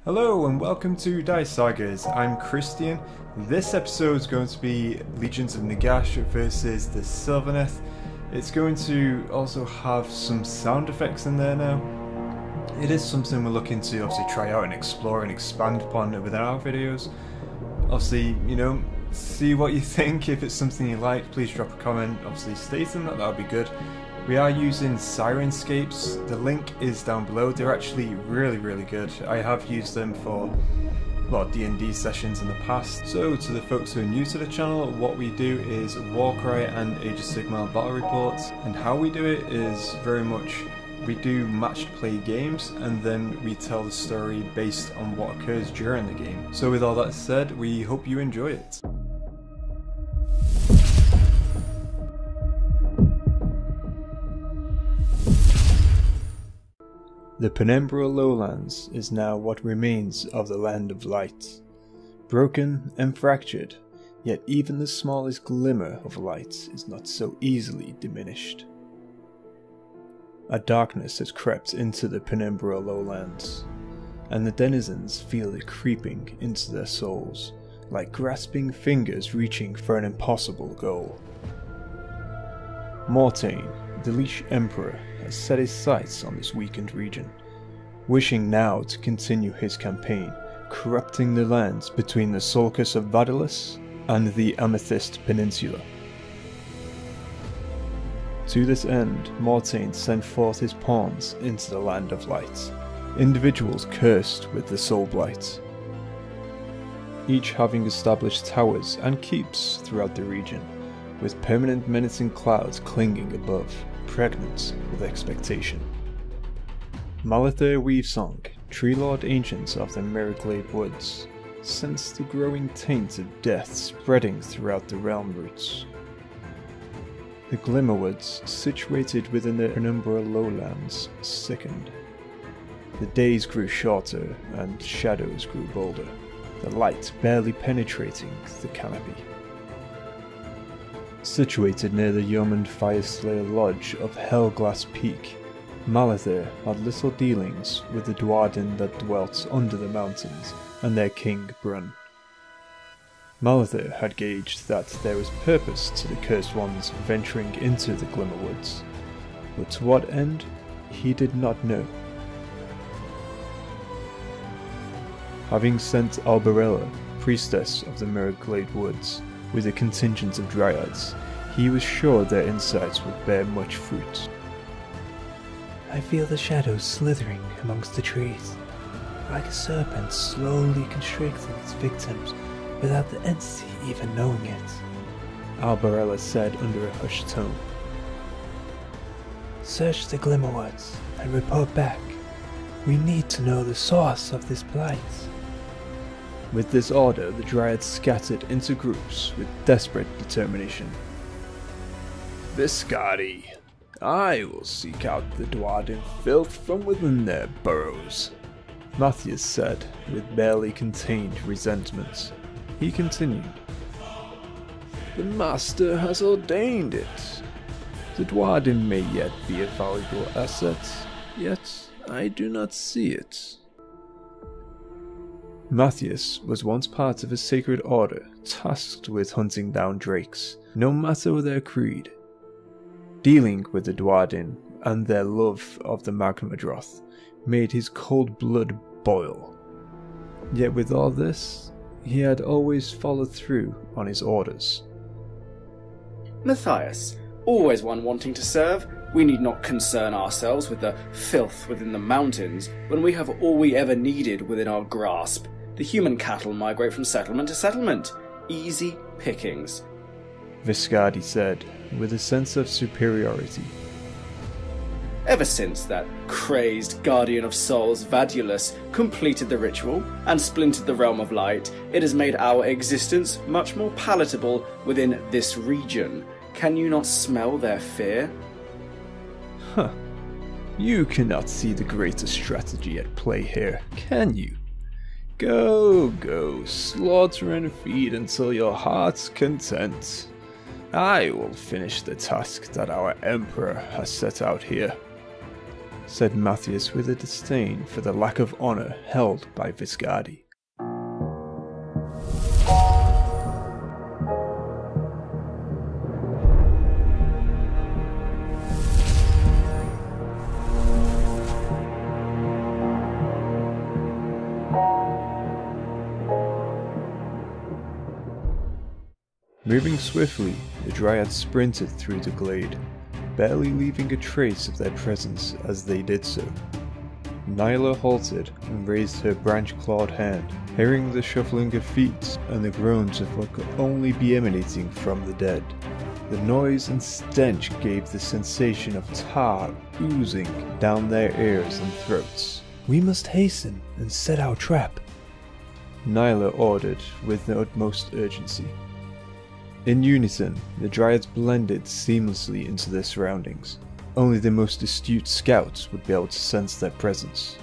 Hello and welcome to Dice Sagas. I'm Christian. This episode is going to be Legions of Nagash versus the Sylvaneth. It's going to also have some sound effects in there now. It is something we're looking to obviously try out and explore and expand upon within our videos. Obviously, see what you think. If it's something you like, please drop a comment, obviously stating that would be good. We are using Syrinscapes. The link is down below. They're actually really good. I have used them for D&D sessions in the past. So to the folks who are new to the channel, what we do is Warcry and Age of Sigmar battle reports, and how we do it is very much we do matched play games and then we tell the story based on what occurs during the game. So with all that said, we hope you enjoy it. The Penumbra lowlands is now what remains of the Land of Light. Broken and fractured, yet even the smallest glimmer of light is not so easily diminished. A darkness has crept into the Penumbra lowlands, and the denizens feel it creeping into their souls, like grasping fingers reaching for an impossible goal. Mortain, the Leash Emperor, has set his sights on this weakened region, wishing now to continue his campaign, corrupting the lands between the Sulcus of Vadilus and the Amethyst Peninsula. To this end, Mortain sent forth his pawns into the Land of Light, individuals cursed with the Soul Blight, each having established towers and keeps throughout the region, with permanent menacing clouds clinging above, pregnant with expectation. Malathair Weavesong, Tree Lord Ancient of the Miraglade Woods, sensed the growing taint of death spreading throughout the realm roots. The Glimmerwoods, situated within the Penumbra lowlands, sickened. The days grew shorter and shadows grew bolder, the light barely penetrating the canopy. Situated near the Yeoman Fireslayer Lodge of Hellglass Peak, Malathair had little dealings with the Dwarden that dwelt under the mountains and their king Brun. Malathair had gauged that there was purpose to the Cursed Ones venturing into the Glimmerwoods, but to what end, he did not know. Having sent Albarella, priestess of the Miraglade Woods, with a contingent of dryads, he was sure their insights would bear much fruit. I feel the shadows slithering amongst the trees, like a serpent slowly constricting its victims without the entity even knowing it, Albarella said under a hushed tone. Search the Glimmerwoods and report back. We need to know the source of this blight. With this order, the dryads scattered into groups with desperate determination. Viscardi, I will seek out the Dwarden filth from within their burrows, Matthias said with barely contained resentment. He continued. The Master has ordained it. The Dwarden may yet be a valuable asset, yet I do not see it. Matthias was once part of a sacred order tasked with hunting down drakes, no matter their creed. Dealing with the Dwarden and their love of the Magmadroth made his cold blood boil. Yet with all this, he had always followed through on his orders. Matthias, always one wanting to serve, we need not concern ourselves with the filth within the mountains when we have all we ever needed within our grasp. The human cattle migrate from settlement to settlement. Easy pickings. Viscardi said, with a sense of superiority. Ever since that crazed guardian of souls Vadilus completed the ritual and splintered the realm of light, it has made our existence much more palatable within this region. Can you not smell their fear? Huh. You cannot see the greater strategy at play here, can you? Go, slaughter and feed until your heart's content. I will finish the task that our Emperor has set out here. said Matthias with a disdain for the lack of honour held by Viscardi. Moving swiftly, the Dryads sprinted through the glade, barely leaving a trace of their presence as they did so. Nyla halted and raised her branch-clawed hand, hearing the shuffling of feet and the groans of what could only be emanating from the dead. The noise and stench gave the sensation of tar oozing down their ears and throats. "We must hasten and set our trap," Nyla ordered with the utmost urgency. In unison, the Dryads blended seamlessly into their surroundings. Only the most astute scouts would be able to sense their presence.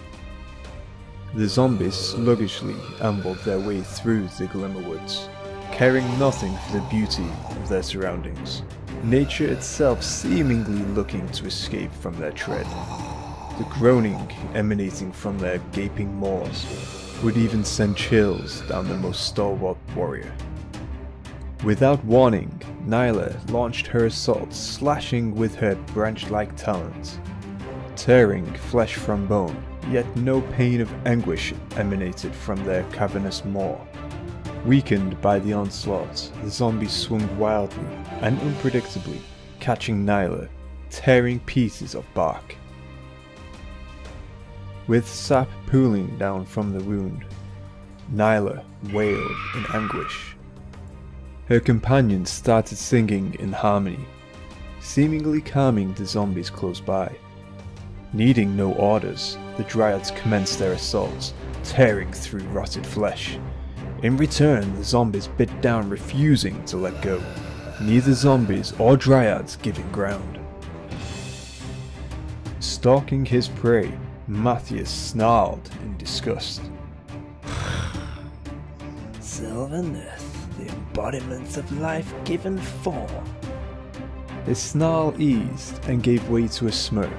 The zombies sluggishly ambled their way through the Glimmerwoods, caring nothing for the beauty of their surroundings, nature itself seemingly looking to escape from their tread. The groaning emanating from their gaping maws would even send chills down the most stalwart warrior. Without warning, Nyla launched her assault, slashing with her branch-like talons, tearing flesh from bone, yet no pain of anguish emanated from their cavernous maw. Weakened by the onslaught, the zombies swung wildly and unpredictably, catching Nyla, tearing pieces of bark. With sap pooling down from the wound, Nyla wailed in anguish. Her companions started singing in harmony, seemingly calming the zombies close by. Needing no orders, the Dryads commenced their assaults, tearing through rotted flesh. In return, the zombies bit down, refusing to let go, neither zombies or Dryads giving ground. Stalking his prey, Matthias snarled in disgust. "Sylvaneth, the embodiment of life given form." His snarl eased and gave way to a smirk.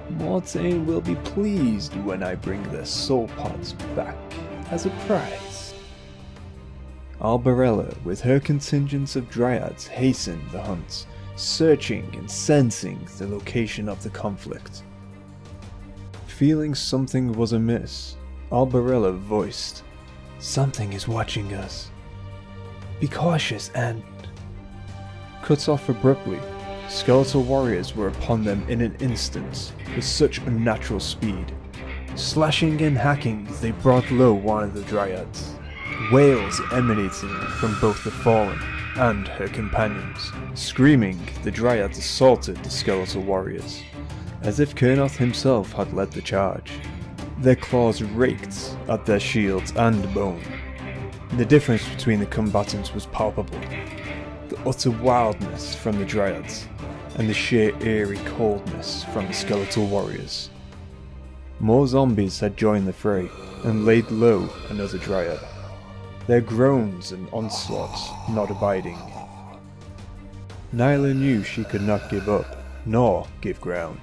"Mortain will be pleased when I bring their soul pods back as a prize." Albarella, with her contingents of Dryads, hastened the hunt, searching and sensing the location of the conflict. Feeling something was amiss, Albarella voiced, "Something is watching us. Be cautious and..." Cut off abruptly, skeletal warriors were upon them in an instant with such unnatural speed. Slashing and hacking, they brought low one of the Dryads, wails emanating from both the fallen and her companions. Screaming, the Dryads assaulted the skeletal warriors, as if Kurnoth himself had led the charge. Their claws raked at their shields and bone. The difference between the combatants was palpable. The utter wildness from the Dryads, and the sheer eerie coldness from the skeletal warriors. More zombies had joined the fray, and laid low another Dryad, their groans and onslaughts not abiding. Nyla knew she could not give up, nor give ground.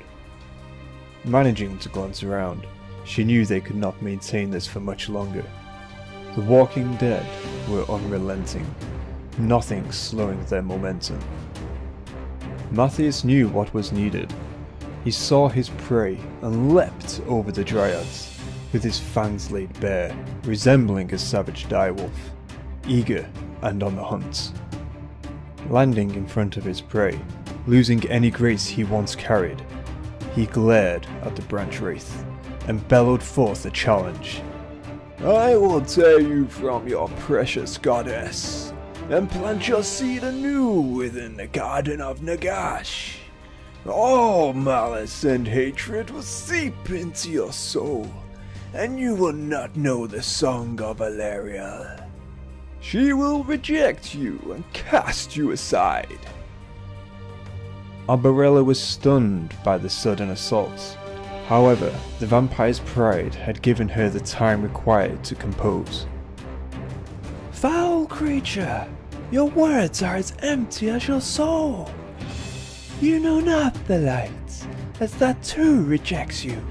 Managing to glance around, she knew they could not maintain this for much longer. The walking dead were unrelenting, nothing slowing their momentum. Matthias knew what was needed. He saw his prey and leapt over the Dryads, with his fangs laid bare, resembling a savage direwolf, eager and on the hunt. Landing in front of his prey, losing any grace he once carried, he glared at the branch wraith and bellowed forth a challenge. "I will tear you from your precious goddess, and plant your seed anew within the garden of Nagash. All malice and hatred will seep into your soul, and you will not know the song of Valerial. She will reject you and cast you aside." Albarella was stunned by the sudden assault. However, the vampire's pride had given her the time required to compose. "Foul creature, your words are as empty as your soul. You know not the light, as that too rejects you.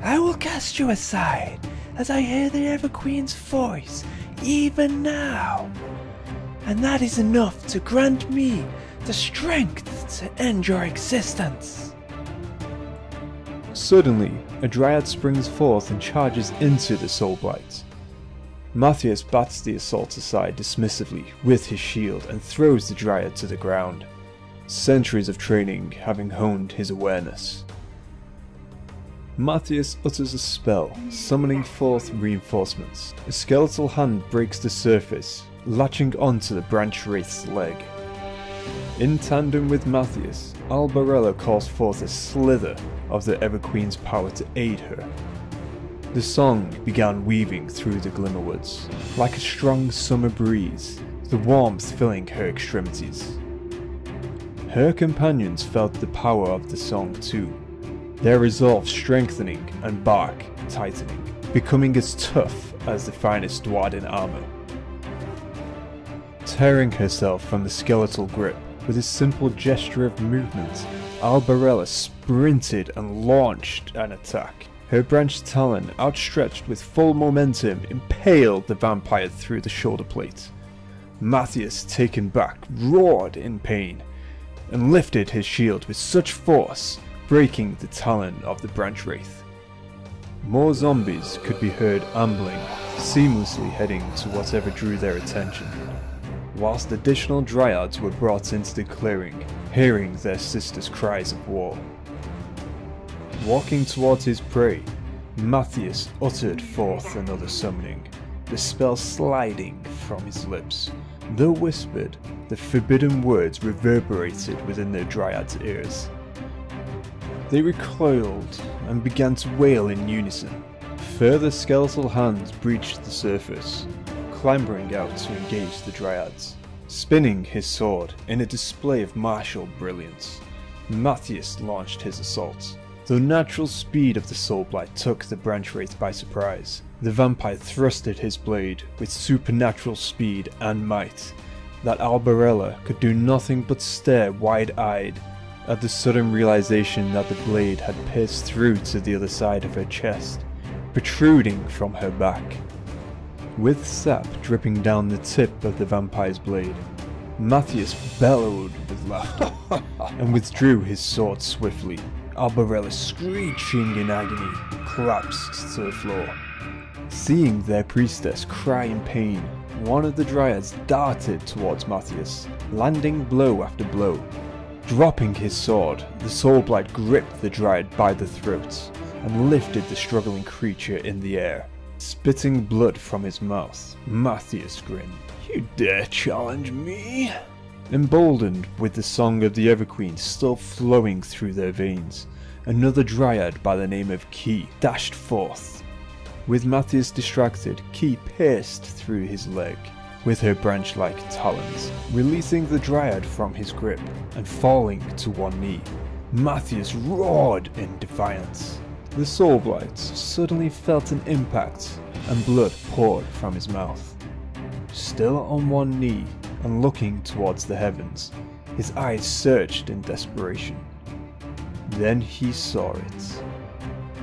I will cast you aside as I hear the Everqueen's voice even now, and that is enough to grant me the strength to end your existence. Suddenly, a dryad springs forth and charges into the Soulblight. Matthias bats the assault aside dismissively with his shield and throws the dryad to the ground, centuries of training having honed his awareness. Matthias utters a spell, summoning forth reinforcements. A skeletal hand breaks the surface, latching onto the branch wraith's leg. In tandem with Matthias, Albarella calls forth a slither of the Everqueen's power to aid her. The song began weaving through the Glimmerwoods, like a strong summer breeze, the warmth filling her extremities. Her companions felt the power of the song too, their resolve strengthening and bark tightening, becoming as tough as the finest Dwarden armor. Tearing herself from the skeletal grip with a simple gesture of movement, Albarella sprinted and launched an attack. Her branched talon, outstretched with full momentum, impaled the vampire through the shoulder plate. Matthias, taken back, roared in pain, and lifted his shield with such force, breaking the talon of the branch wraith. More zombies could be heard ambling, seamlessly heading to whatever drew their attention, whilst additional dryads were brought into the clearing, hearing their sisters' cries of war. Walking towards his prey, Matthias uttered forth another summoning, the spell sliding from his lips. Though whispered, the forbidden words reverberated within the dryads' ears. They recoiled and began to wail in unison. Further skeletal hands breached the surface, clambering out to engage the dryads. Spinning his sword in a display of martial brilliance, Matthias launched his assault. The natural speed of the Soulblight took the branch wraith by surprise. The vampire thrusted his blade with supernatural speed and might, that Albarella could do nothing but stare wide-eyed at the sudden realization that the blade had pierced through to the other side of her chest, protruding from her back. With sap dripping down the tip of the vampire's blade, Matthias bellowed with laughter and withdrew his sword swiftly. Albarella, screeching in agony, collapsed to the floor. Seeing their priestess cry in pain, one of the dryads darted towards Matthias, landing blow after blow. Dropping his sword, the Soulblight gripped the dryad by the throat and lifted the struggling creature in the air. Spitting blood from his mouth, Matthias grinned. "You dare challenge me?" Emboldened with the song of the Everqueen still flowing through their veins, another dryad by the name of Key dashed forth. With Matthias distracted, Key pierced through his leg with her branch-like talons, releasing the dryad from his grip and falling to one knee. Matthias roared in defiance. The Soulblight suddenly felt an impact and blood poured from his mouth. Still on one knee and looking towards the heavens, his eyes searched in desperation. Then he saw it.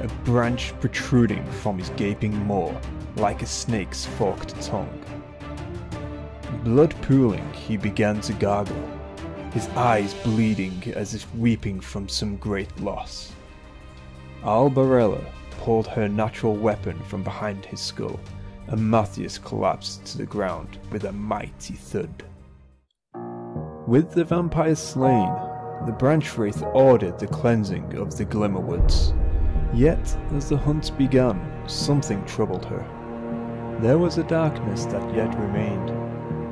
A branch protruding from his gaping maw like a snake's forked tongue. Blood pooling, he began to gargle, his eyes bleeding as if weeping from some great loss. Albarella pulled her natural weapon from behind his skull, and Matthias collapsed to the ground with a mighty thud. With the vampire slain, the branch wraith ordered the cleansing of the Glimmerwoods. Yet, as the hunt began, something troubled her. There was a darkness that yet remained,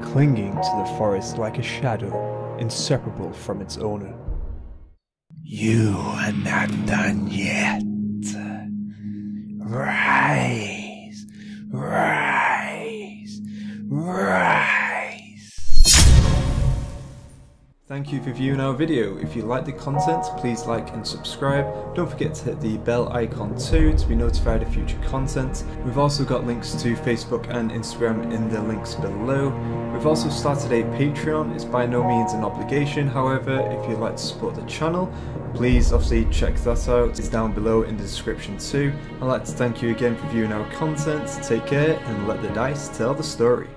clinging to the forest like a shadow, inseparable from its owner. You are not done yet. Rise, rise, rise. Thank you for viewing our video. If you like the content, please like and subscribe. Don't forget to hit the bell icon too to be notified of future content. We've also got links to Facebook and Instagram in the links below. We've also started a Patreon. It's by no means an obligation, however, if you'd like to support the channel, please obviously check that out. It's down below in the description too. I'd like to thank you again for viewing our content. Take care and let the dice tell the story.